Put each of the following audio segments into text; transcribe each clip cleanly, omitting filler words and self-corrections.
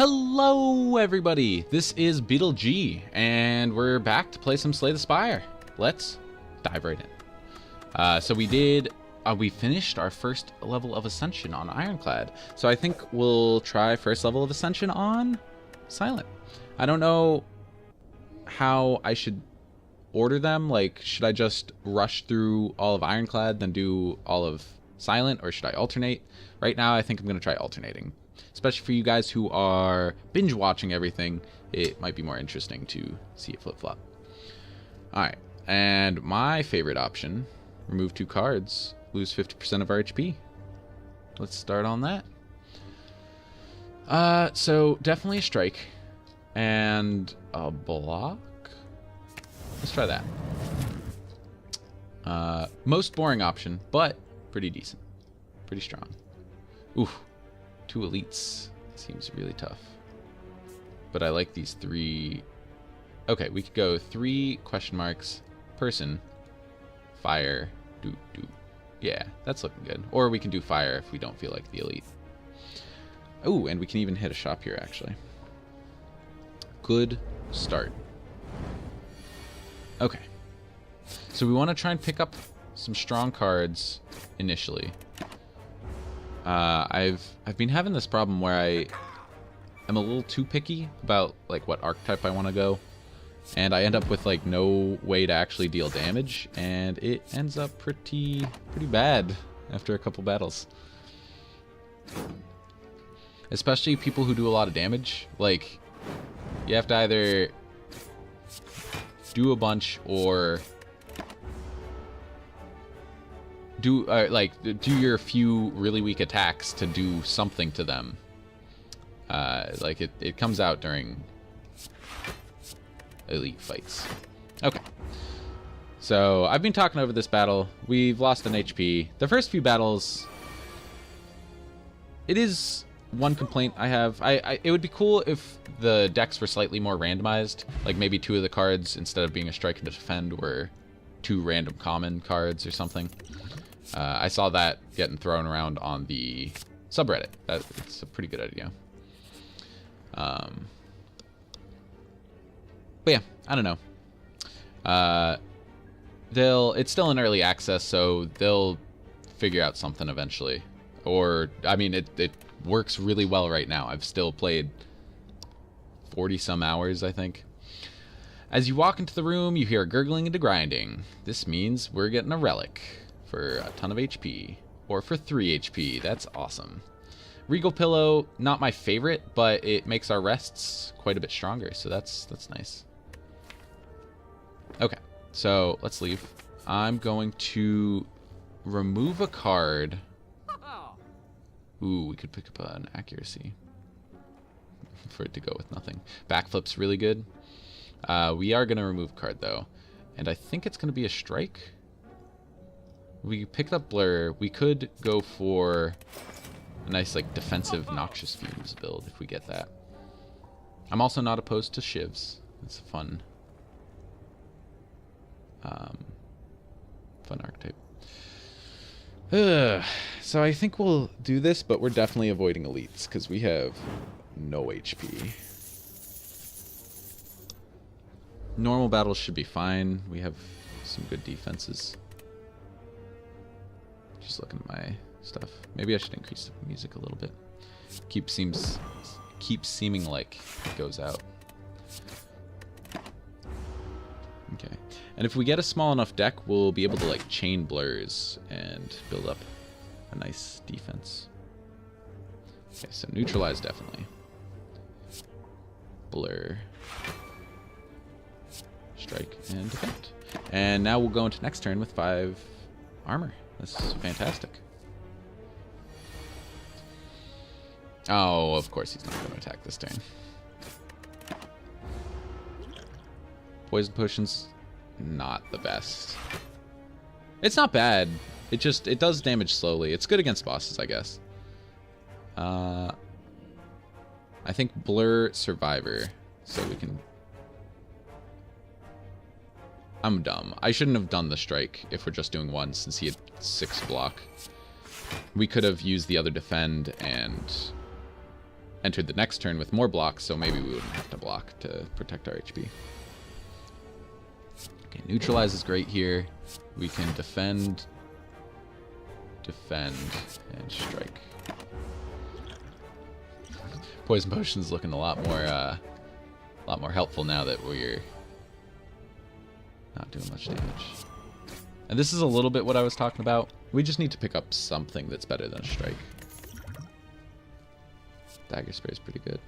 Hello everybody, this is BeetleG, and we're back to play some Slay the Spire. Let's dive right in. So we finished our first level of Ascension on Ironclad. So I think we'll try first level of Ascension on Silent. I don't know how I should order them, like should I just rush through all of Ironclad then do all of Silent, or should I alternate? Right now I think I'm going to try alternating. Especially for you guys who are binge watching everything, it might be more interesting to see it flip-flop. Alright, and my favorite option, remove 2 cards, lose 50% of our HP. Let's start on that. So definitely a strike and a block. Let's try that. Most boring option, but pretty decent. Pretty strong. Oof. 2 elites seems really tough, but I like these 3. Okay, we could go 3 question marks, person, fire, do. Yeah, that's looking good. Or we can do fire if we don't feel like the elite. Oh, and we can even hit a shop here actually. Good start. Okay, so we want to try and pick up some strong cards initially. I've been having this problem where I am a little too picky about like what archetype I want to go, and I end up with like no way to actually deal damage, and it ends up pretty bad after a couple battles. Especially people who do a lot of damage, like you have to either do a bunch or do your few really weak attacks to do something to them. Like it comes out during elite fights. Okay, so I've been talking over this battle. We've lost an HP. The first few battles, it is one complaint I have. It would be cool if the decks were slightly more randomized, like maybe 2 of the cards instead of being a strike and a defend were 2 random common cards or something. I saw that getting thrown around on the subreddit. It's a pretty good idea. But yeah, I don't know. It's still in early access, so they'll figure out something eventually. Or, I mean, it works really well right now. I've still played 40 some hours, I think. As you walk into the room, you hear gurgling and grinding. This means we're getting a relic for a ton of HP, or for 3 HP. That's awesome. Regal Pillow, not my favorite, but it makes our rests quite a bit stronger, so that's nice. Okay, so let's leave. I'm going to remove a card. Ooh, we could pick up an accuracy for it to go with nothing. Backflip's really good. We are going to remove a card though, and I think it's going to be a strike. We picked up Blur. We could go for a nice like defensive Noxious Fumes build if we get that. I'm also not opposed to Shivs. It's a fun archetype. So I think we'll do this, but we're definitely avoiding elites because we have no HP. Normal battles should be fine. We have some good defenses. Just looking at my stuff. Maybe I should increase the music a little bit. Keeps seeming like it goes out. Okay. And if we get a small enough deck, we'll be able to like chain blurs and build up a nice defense. Okay, so neutralize definitely. Blur. Strike and defend. And now we'll go into next turn with 5 armor. This is fantastic. Oh, of course he's not going to attack this turn. Poison potion's not the best. It's not bad. It does damage slowly. It's good against bosses, I guess. I think Blur Survivor, so we can. I'm dumb. I shouldn't have done the strike if we're just doing 1 since he had 6 block. We could have used the other defend and entered the next turn with more blocks, so maybe we wouldn't have to block to protect our HP. Okay, neutralize is great here. We can defend, and strike. Poison potion's looking a lot more helpful now that we're not doing much damage. And this is a little bit what I was talking about. We just need to pick up something that's better than a strike. Dagger spray is pretty good.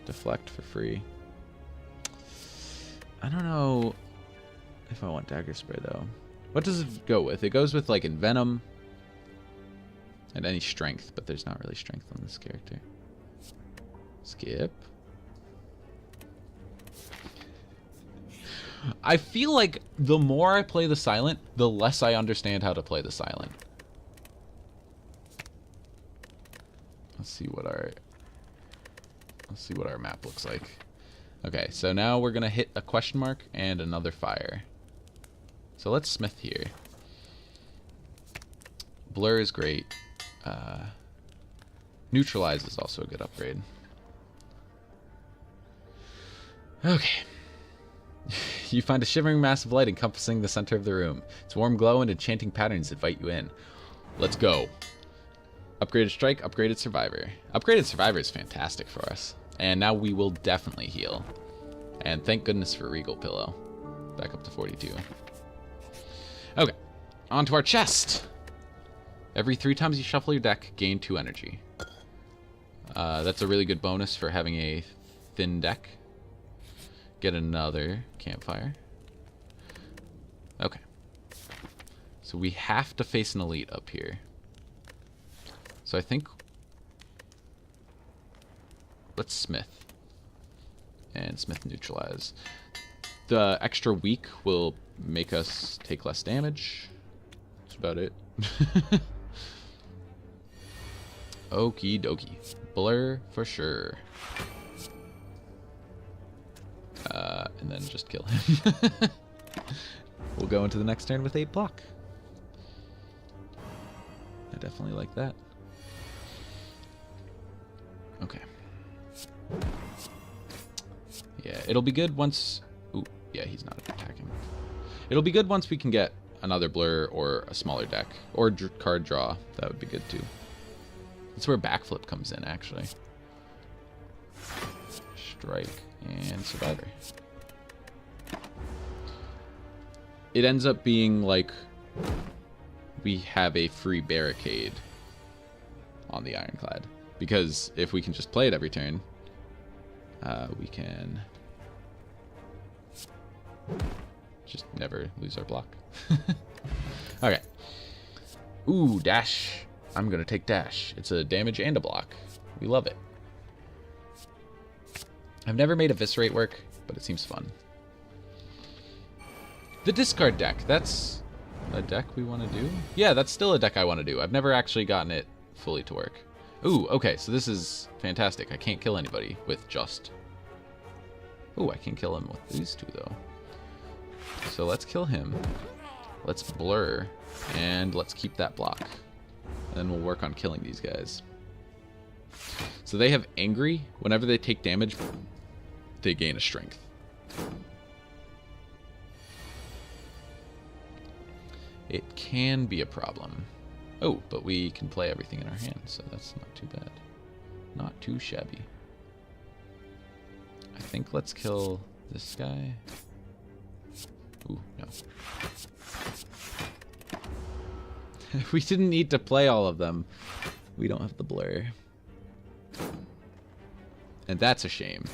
Deflect for free. I don't know if I want dagger spray though. What does it go with? It goes with like Envenom and any strength, but there's not really strength on this character. Skip. I feel like the more I play the silent, the less I understand how to play the silent. Let's see what our map looks like. Okay, so now we're gonna hit a question mark and another fire. So let's smith here. Blur is great. Neutralize is also a good upgrade. Okay. You find a shivering mass of light encompassing the center of the room. Its warm glow and enchanting patterns invite you in. Let's go. Upgraded strike, upgraded survivor. Upgraded survivor is fantastic for us. And now we will definitely heal. And thank goodness for Regal Pillow. Back up to 42. Okay, on to our chest. Every 3 times you shuffle your deck, gain 2 energy. That's a really good bonus for having a thin deck. Get another campfire. Okay. So we have to face an elite up here. So I think... let's smith. And smith neutralize. The extra weak will make us take less damage. That's about it. Okie dokie. Blur for sure. And then just kill him. We'll go into the next turn with 8 block. I definitely like that. Okay. Yeah, it'll be good once... ooh, yeah, he's not attacking. It'll be good once we can get another blur or a smaller deck. Or card draw. That would be good too. That's where backflip comes in, actually. Strike and survivor. It ends up being like we have a free barricade on the Ironclad. Because if we can just play it every turn, we can just never lose our block. Okay. Ooh, dash. I'm going to take dash. It's a damage and a block. We love it. I've never made Eviscerate work, but it seems fun. The discard deck. That's a deck we want to do? Yeah, that's still a deck I want to do. I've never actually gotten it fully to work. Ooh, okay, so this is fantastic. I can't kill anybody with just... ooh, I can kill him with these 2, though. So let's kill him. Let's blur, and let's keep that block. And then we'll work on killing these guys. So they have Angry. Whenever they take damage, they gain a strength. It can be a problem. Oh, but we can play everything in our hand, so that's not too bad. Not too shabby. I think let's kill this guy. Ooh, no. We didn't need to play all of them. We don't have the blur. And that's a shame.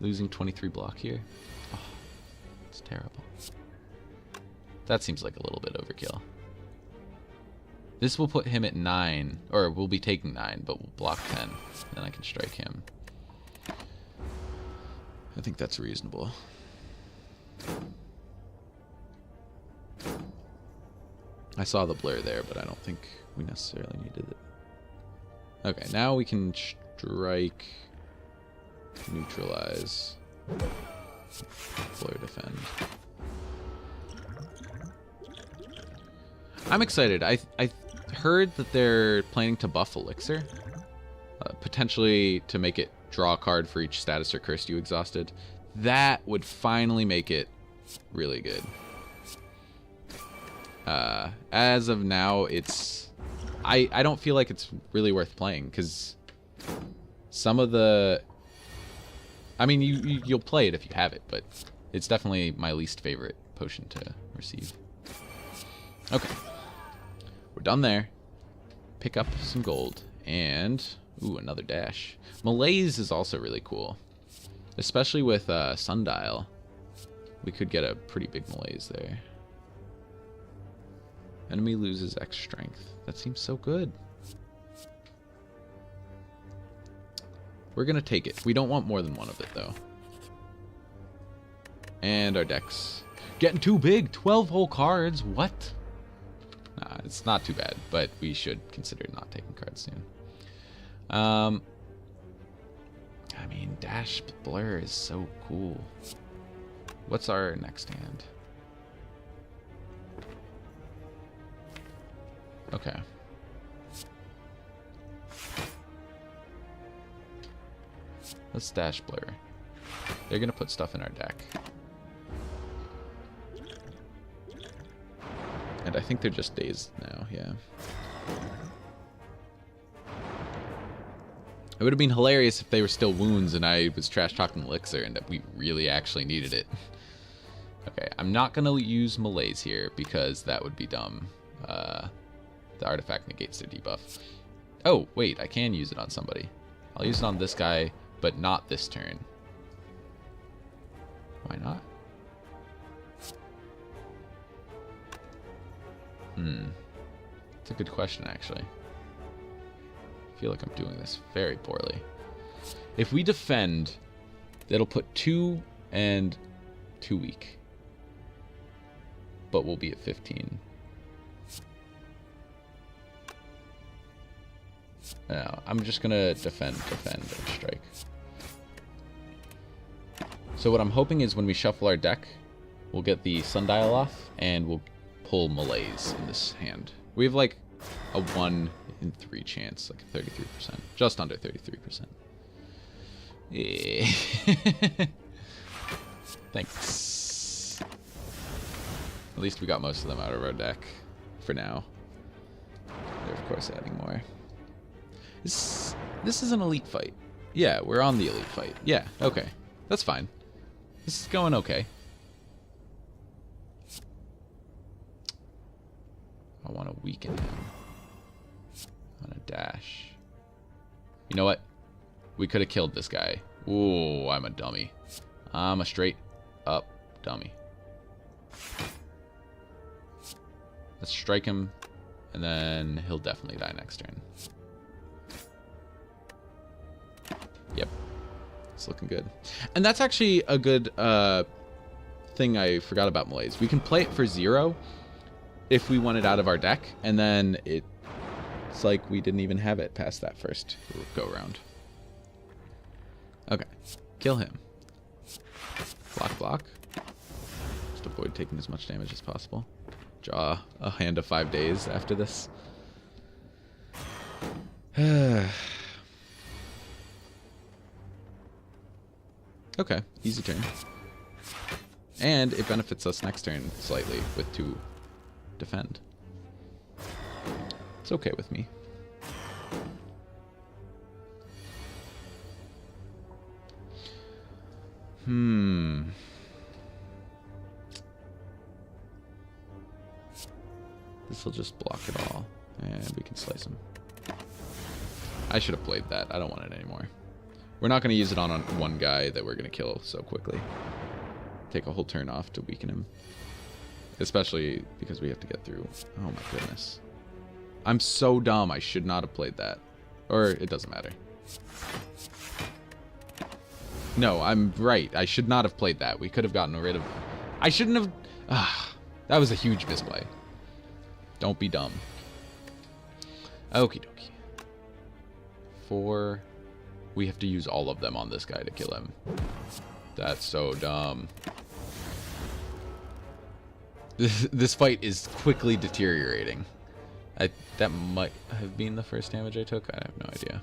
Losing 23 block here. Oh, it's terrible. That seems like a little bit overkill. This will put him at 9, or we'll be taking 9, but we'll block 10. Then I can strike him. I think that's reasonable. I saw the blur there, but I don't think we necessarily needed it. Okay, now we can strike, neutralize, blur defend. I'm excited. I heard that they're planning to buff Elixir, Potentially to make it draw a card for each status or curse you exhausted. That would finally make it really good. As of now, it's... I don't feel like it's really worth playing, because some of the... I mean, you'll play it if you have it, but it's definitely my least favorite potion to receive. Okay. We're done there. Pick up some gold. And... ooh, another dash. Malaise is also really cool. Especially with Sundial. We could get a pretty big malaise there. Enemy loses X strength. That seems so good. We're going to take it. We don't want more than one of it, though. And our deck's getting too big. 12 whole cards. What? Nah, it's not too bad, but we should consider not taking cards soon. I mean, Dash Blur is so cool. What's our next hand? Okay. Let's Dash Blur. They're gonna put stuff in our deck. And I think they're just dazed now, yeah. It would have been hilarious if they were still wounds and I was trash talking elixir and that we really actually needed it. Okay, I'm not going to use Malaise here because that would be dumb. The artifact negates their debuff. Oh, wait, I can use it on somebody. I'll use it on this guy, but not this turn. Why not? It's a good question, actually. I feel like I'm doing this very poorly. If we defend, that'll put 2 and 2 weak. But we'll be at 15. No, I'm just gonna defend, and strike. So what I'm hoping is when we shuffle our deck, we'll get the Sundial off, and we'll pull Malaise in this hand. We have like a 1 in 3 chance, like a 33%. Just under 33%. Yeah. Thanks. At least we got most of them out of our deck for now. They're of course adding more. This is an elite fight. Yeah, we're on the elite fight. Yeah, okay. That's fine. This is going okay. I want to weaken him on a dash. You know what? We could have killed this guy. Ooh, I'm a dummy. I'm a straight up dummy. Let's strike him, and then he'll definitely die next turn. Yep. It's looking good. And that's actually a good thing I forgot about Malaise. We can play it for 0 if we want it out of our deck, and then it's like we didn't even have it past that first go round. Okay. Kill him. Block, block. Just avoid taking as much damage as possible. Draw a hand of 5 days after this. Okay, easy turn. And it benefits us next turn slightly with 2 defend. It's okay with me. This will just block it all, and we can slice him. I should have played that. I don't want it anymore. We're not going to use it on one guy that we're going to kill so quickly. Take a whole turn off to weaken him. Especially because we have to get through. Oh my goodness. I'm so dumb. I should not have played that. Or it doesn't matter. No, I'm right. I should not have played that. We could have gotten rid of... I shouldn't have... that was a huge misplay. Don't be dumb. Okie dokie. 4... We have to use all of them on this guy to kill him. That's so dumb. This fight is quickly deteriorating. That might have been the first damage I took. I have no idea.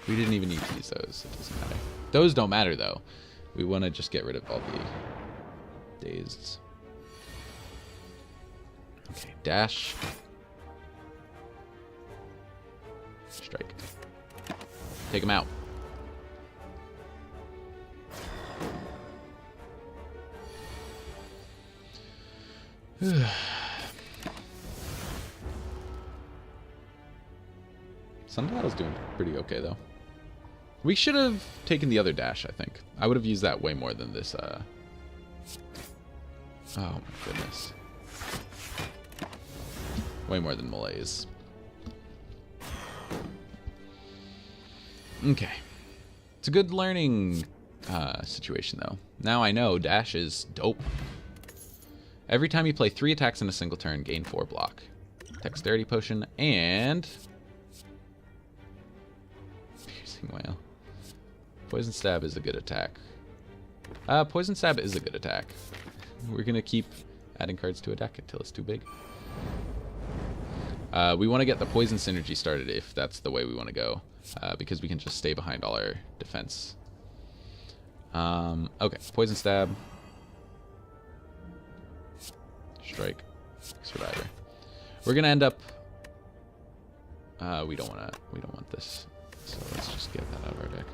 We didn't even need to use those. It doesn't matter. Those don't matter, though. We want to just get rid of all the dazed. Okay, dash. Strike. Take him out. Sundial's doing pretty okay, though. We should have taken the other dash, I think. I would have used that way more than this, Oh my goodness. Way more than Malaise. Okay. It's a good learning situation, though. Now I know dash is dope. Every time you play 3 attacks in a single turn, gain 4 block. Dexterity potion and... Piercing Wail. Poison Stab is a good attack. Poison Stab is a good attack. We're going to keep adding cards to a deck until it's too big. We want to get the Poison Synergy started if that's the way we want to go. Because we can just stay behind all our defense. Okay, Poison Stab. Strike. Survivor. We're going to end up... we don't want this. So let's just get that out of our deck.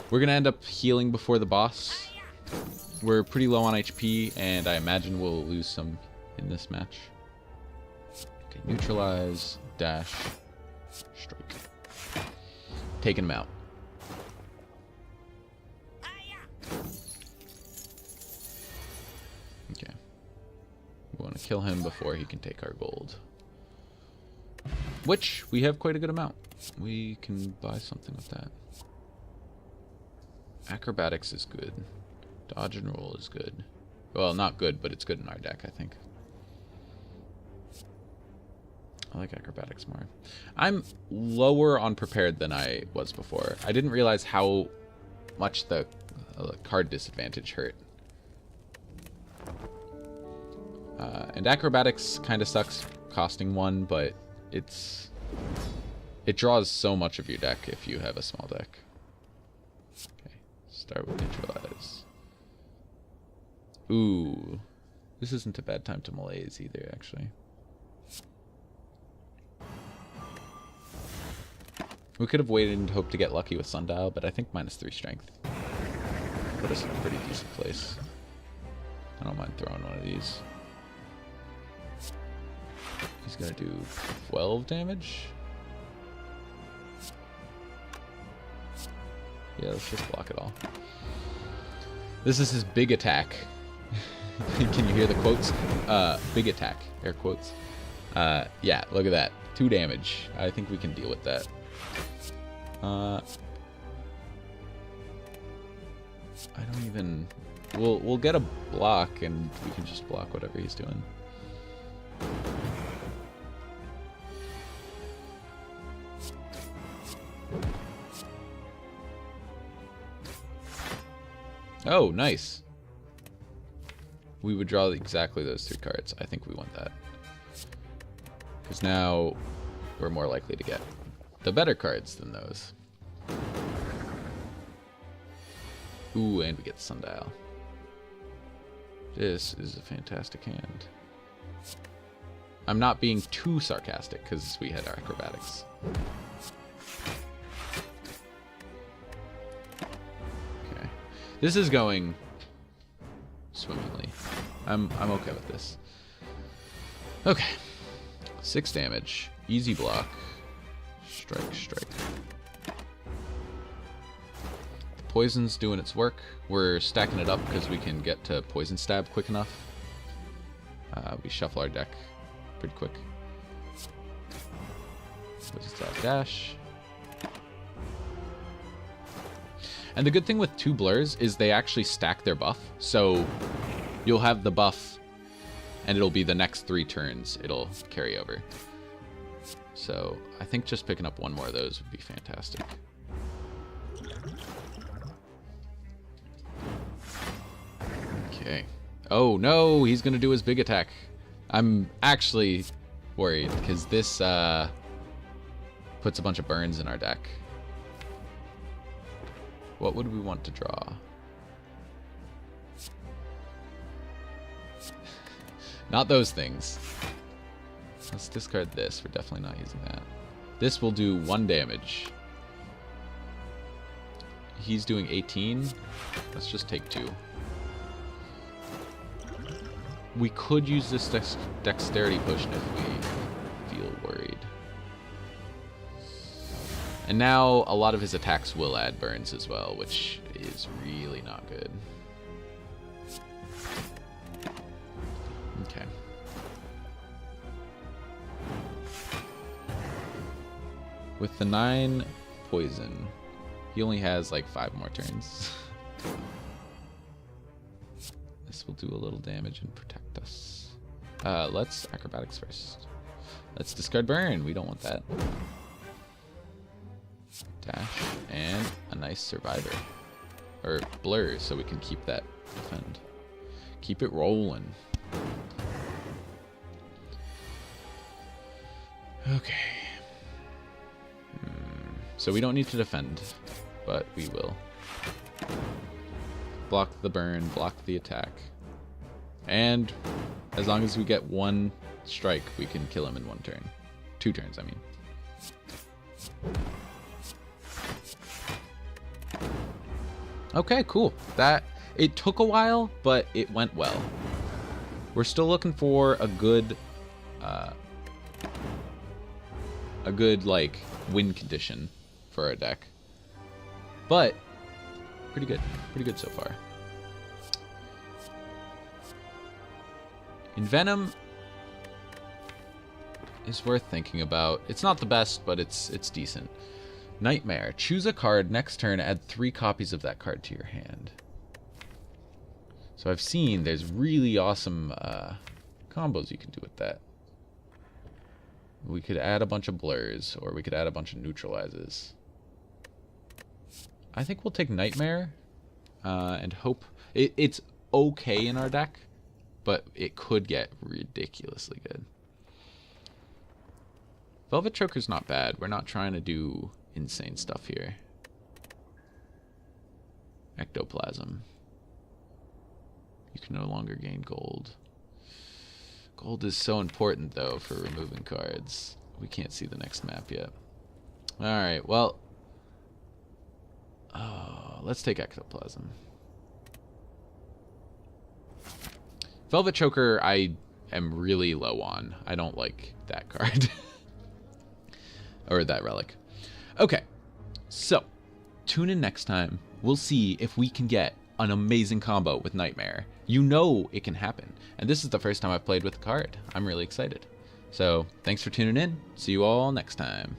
We're going to end up healing before the boss. We're pretty low on HP, and I imagine we'll lose some in this match. Okay, neutralize, dash, strike. Taking him out. Okay. We want to kill him before he can take our gold. Which, we have quite a good amount. We can buy something with that. Acrobatics is good. Dodge and roll is good. Well, not good, but it's good in our deck, I think. I like acrobatics more. I'm lower on prepared than I was before. I didn't realize how much the card disadvantage hurt. And acrobatics kind of sucks costing 1, but it draws so much of your deck if you have a small deck. Okay, start with neutralize. Ooh, this isn't a bad time to Malaise either, actually. We could have waited and hoped to get lucky with Sundial, but I think -3 strength put us in a pretty decent place. I don't mind throwing one of these. He's gonna do 12 damage. Yeah, let's just block it all. This is his big attack. Can you hear the quotes? Big attack, air quotes. Yeah, look at that. 2 damage. I think we can deal with that. I don't even... We'll get a block, and we can just block whatever he's doing. Oh, nice. We would draw exactly those 3 cards. I think we want that. Because now we're more likely to get the better cards than those. Ooh, and we get Sundial. This is a fantastic hand. I'm not being too sarcastic because we had our acrobatics. Okay. This is going swimmingly. I'm okay with this. Okay. 6 damage. Easy block. Strike, strike. The poison's doing its work. We're stacking it up because we can get to Poison Stab quick enough. We shuffle our deck pretty quick. Poison Stab dash. And the good thing with 2 blurs is they actually stack their buff. So you'll have the buff and it'll be the next 3 turns it'll carry over. So I think just picking up 1 more of those would be fantastic. Okay. Oh no, he's gonna do his big attack. I'm actually worried because this puts a bunch of burns in our deck. What would we want to draw? Not those things. Let's discard this. We're definitely not using that. This will do 1 damage. He's doing 18. Let's just take 2. We could use this dexterity potion if we feel worried. And now a lot of his attacks will add burns as well, which is really not good. Okay. With the 9 poison, he only has like 5 more turns. This will do a little damage and protect us. Let's acrobatics first. Let's discard burn. We don't want that. Dash and a nice survivor. Or blur, so we can keep that defend. Keep it rolling. Okay. So we don't need to defend, but we will. Block the burn, block the attack. And as long as we get 1 strike, we can kill him in 1 turn. 2 turns, I mean. Okay, cool. It took a while, but it went well. We're still looking for a good like win condition for our deck. But pretty good so far. Envenom is worth thinking about. It's not the best, but it's decent. Nightmare. Choose a card. Next turn, add 3 copies of that card to your hand. So I've seen there's really awesome combos you can do with that. We could add a bunch of blurs, or we could add a bunch of neutralizes. I think we'll take Nightmare and hope it's okay in our deck, but it could get ridiculously good. Velvet Choker's not bad. We're not trying to do insane stuff here. Ectoplasm. You can no longer gain gold. Gold is so important, though, for removing cards. We can't see the next map yet. Alright, well... let's take Ectoplasm. Velvet Choker, I am really low on. I don't like that card. Or that relic. Okay, so tune in next time. We'll see if we can get an amazing combo with Nightmare. You know it can happen. And this is the first time I've played with the card. I'm really excited. So thanks for tuning in. See you all next time.